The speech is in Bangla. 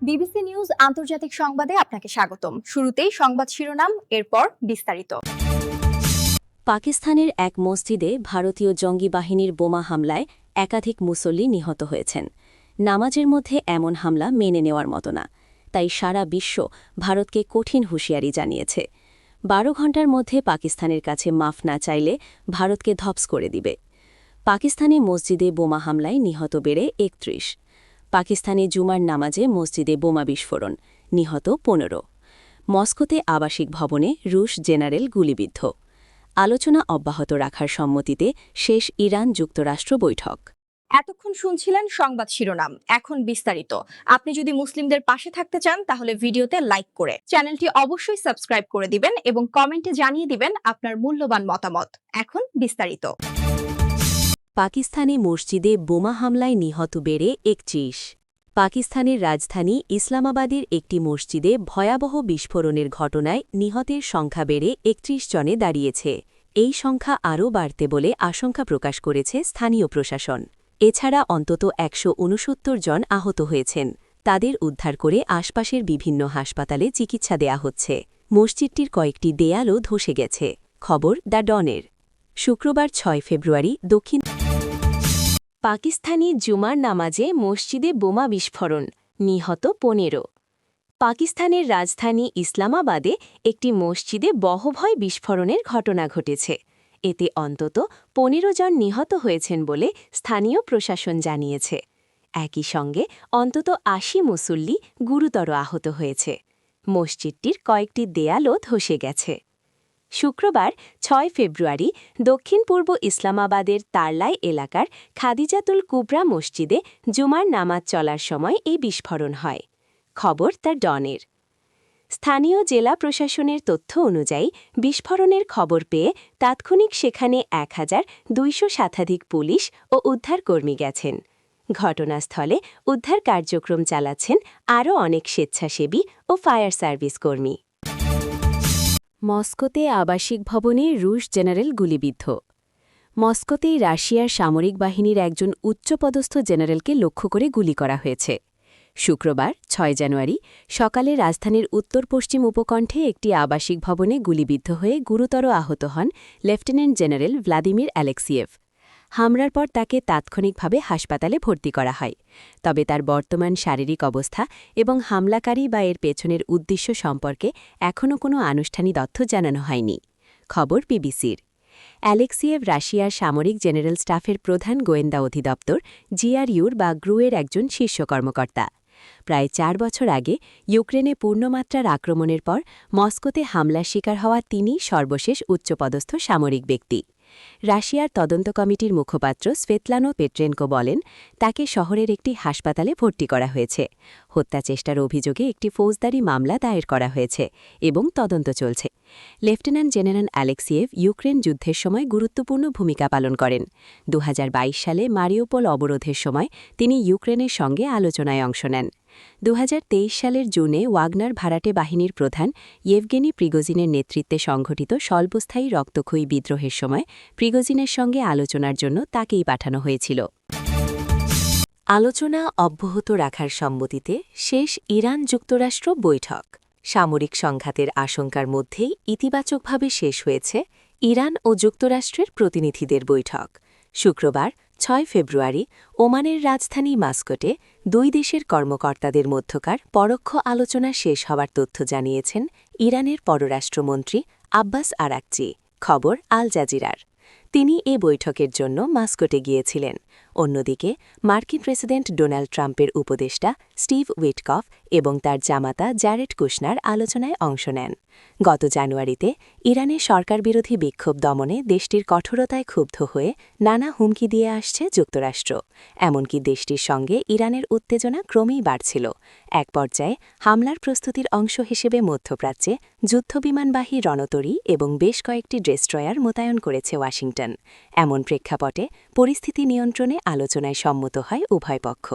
বিবিসি নিউজ আন্তর্জাতিক সংবাদে আপনাকে স্বাগতম। শুরুতেই সংবাদ শিরোনাম, এরপর বিস্তারিত। পাকিস্তানের এক মসজিদে ভারতীয় জঙ্গি বাহিনীর বোমা হামলায় একাধিক মুসল্লি নিহত হয়েছেন। নামাজের মধ্যে এমন হামলা মেনে নেওয়ার মতো না, তাই সারা বিশ্ব ভারতকে কঠিন হুঁশিয়ারি জানিয়েছে। 12 ঘণ্টার মধ্যে পাকিস্তানের কাছে মাফ না চাইলে ভারতকে ধপস করে দিবে। পাকিস্তানি মসজিদে বোমা হামলায় নিহত বেড়ে 31। পাকিস্তানি জুমার নামাজে মসজিদে বোমা বিস্ফোরণ, নিহত 15। মস্কোতে আবাসিক ভবনে রুশ জেনারেল গুলিবিদ্ধ। আলোচনা অব্যাহত রাখার সম্মতিতে শেষ ইরান-যুক্তরাষ্ট্র বৈঠক। এতক্ষণ শুনছিলেন সংবাদ শিরোনাম, এখন বিস্তারিত। আপনি যদি মুসলিমদের পাশে থাকতে চান তাহলে ভিডিওতে লাইক করে চ্যানেলটি অবশ্যই সাবস্ক্রাইব করে দিবেন এবং কমেন্টে জানিয়ে দিবেন আপনার মূল্যবান মতামত। এখন বিস্তারিত। পাকিস্তানি মসজিদে বোমা হামলায় নিহত বেড়ে 31। পাকিস্তানের রাজধানী ইসলামাবাদের একটি মসজিদে ভয়াবহ বিস্ফোরণের ঘটনায় নিহতের সংখ্যা বেড়ে 31 জনে দাঁড়িয়েছে। এই সংখ্যা আরও বাড়তে বলে আশঙ্কা প্রকাশ করেছে স্থানীয় প্রশাসন। এছাড়া অন্তত 169 জন আহত হয়েছেন। তাদের উদ্ধার করে আশপাশের বিভিন্ন হাসপাতালে চিকিৎসা দেয়া হচ্ছে। মসজিদটির কয়েকটি দেয়ালও ধসে গেছে। খবর দ্য ডনের। শুক্রবার 6 ফেব্রুয়ারি দক্ষিণ পাকিস্তানি জুমার নামাজে মসজিদে বোমা বিস্ফোরণ, নিহত 15। পাকিস্তানের রাজধানী ইসলামাবাদে একটি মসজিদে বহভয় বিস্ফোরণের ঘটনা ঘটেছে। এতে অন্তত 15 জন নিহত হয়েছেন বলে স্থানীয় প্রশাসন জানিয়েছে। একই সঙ্গে অন্তত 80 মুসল্লি গুরুতর আহত হয়েছে। মসজিদটির কয়েকটি দেয়ালও ধসে গেছে। শুক্রবার 6 ফেব্রুয়ারি দক্ষিণ পূর্ব ইসলামাবাদের তারলাই এলাকার খাদিজাতুল কুবরা মসজিদে জুমার নামাজ চলার সময় এই বিস্ফোরণ হয়। খবর দ্য ডনের। স্থানীয় জেলা প্রশাসনের তথ্য অনুযায়ী বিস্ফোরণের খবর পেয়ে তাৎক্ষণিক সেখানে 1200 শতাধিক পুলিশ ও উদ্ধারকর্মী গেছেন। ঘটনাস্থলে উদ্ধার কার্যক্রম চালাচ্ছেন আরও অনেক স্বেচ্ছাসেবী ও ফায়ার সার্ভিস কর্মী। মস্কোতে আবাসিক ভবনে রুশ জেনারেল গুলিবিদ্ধ। মস্কোতেই রাশিয়ার সামরিক বাহিনীর একজন উচ্চপদস্থ জেনারেলকে লক্ষ্য করে গুলি করা হয়েছে। শুক্রবার 6 জানুয়ারি সকালে রাজধানীর উত্তর পশ্চিম উপকণ্ঠে একটি আবাসিক ভবনে গুলিবিদ্ধ হয়ে গুরুতর আহত হন লেফটেন্যান্ট জেনারেল ভ্লাদিমির অ্যালেক্সিয়েভ। হামলার পর তাকে তাৎক্ষণিকভাবে হাসপাতালে ভর্তি করা হয়। তবে তার বর্তমান শারীরিক অবস্থা এবং হামলাকারী বা এর পেছনের উদ্দেশ্য সম্পর্কে এখনও কোনো আনুষ্ঠানিক তথ্য জানানো হয়নি। খবর বিবিসির। অ্যালেক্সিয়েভ রাশিয়ার সামরিক জেনারেল স্টাফের প্রধান গোয়েন্দা অধিদপ্তর জিআরইউর বা গ্রুয়ের একজন শীর্ষ কর্মকর্তা। প্রায় 4 বছর আগে ইউক্রেনে পূর্ণমাত্রার আক্রমণের পর মস্কোতে হামলার শিকার হওয়া তিনি সর্বশেষ উচ্চপদস্থ সামরিক ব্যক্তি। রাশিয়ার তদন্ত কমিটির মুখপাত্র স্ভেতলানো পেট্রেনকো বলেন, তাকে শহরের একটি হাসপাতালে ভর্তি করা হয়েছে। হত্যাচেষ্টার অভিযোগে একটি ফৌজদারি মামলা দায়ের করা হয়েছে এবং তদন্ত চলছে। লেফটেন্যান্ট জেনারেল অ্যালেক্সিয়েভ ইউক্রেন যুদ্ধের সময় গুরুত্বপূর্ণ ভূমিকা পালন করেন। 2022 সালে মারিউপোল অবরোধের সময় তিনি ইউক্রেনের সঙ্গে আলোচনায় অংশ নেন। 2023 সালের জুনে ওয়াগনার ভাড়াটে বাহিনীর প্রধান ইয়েভগেনি প্রিগোজিনের নেতৃত্বে সংঘটিত স্বল্পস্থায়ী রক্তক্ষয়ী বিদ্রোহের সময় প্রিগোজিনের সঙ্গে আলোচনার জন্য তাকেই পাঠানো হয়েছিল। আলোচনা অব্যাহত রাখার সম্মতিতে শেষ ইরান-যুক্তরাষ্ট্র বৈঠক। সামরিক সংঘাতের আশঙ্কার মধ্যেই ইতিবাচকভাবে শেষ হয়েছে ইরান ও যুক্তরাষ্ট্রের প্রতিনিধিদের বৈঠক। শুক্রবার 6 ফেব্রুয়ারি ওমানের রাজধানী মাস্কটে দুই দেশের কর্মকর্তাদের মধ্যকার পরোক্ষ আলোচনা শেষ হওয়ার তথ্য জানিয়েছেন ইরানের পররাষ্ট্রমন্ত্রী আব্বাস আরাকচি। খবর আল জাজিরার। তিনি এ বৈঠকের জন্য মাস্কটে গিয়েছিলেন। অন্যদিকে মার্কিন প্রেসিডেন্ট ডোনাল্ড ট্রাম্পের উপদেষ্টা স্টিভ উইটকফ এবং তার জামাতা জ্যারেড কুশনার আলোচনায় অংশ নেন। গত জানুয়ারিতে ইরানের সরকারবিরোধী বিক্ষোভ দমনে দেশটির কঠোরতায় ক্ষুব্ধ হয়ে নানা হুমকি দিয়ে আসছে যুক্তরাষ্ট্র। এমনকি দেশটির সঙ্গে ইরানের উত্তেজনা ক্রমেই বাড়ছিল। এক পর্যায়ে হামলার প্রস্তুতির অংশ হিসেবে মধ্যপ্রাচ্যে যুদ্ধবিমানবাহী রণতরী এবং বেশ কয়েকটি ডেস্ট্রয়ার মোতায়েন করেছে ওয়াশিংটন। এমন প্রেক্ষাপটে পরিস্থিতি নিয়ন্ত্রণে আলোচনায় সম্মত হয় উভয় পক্ষ।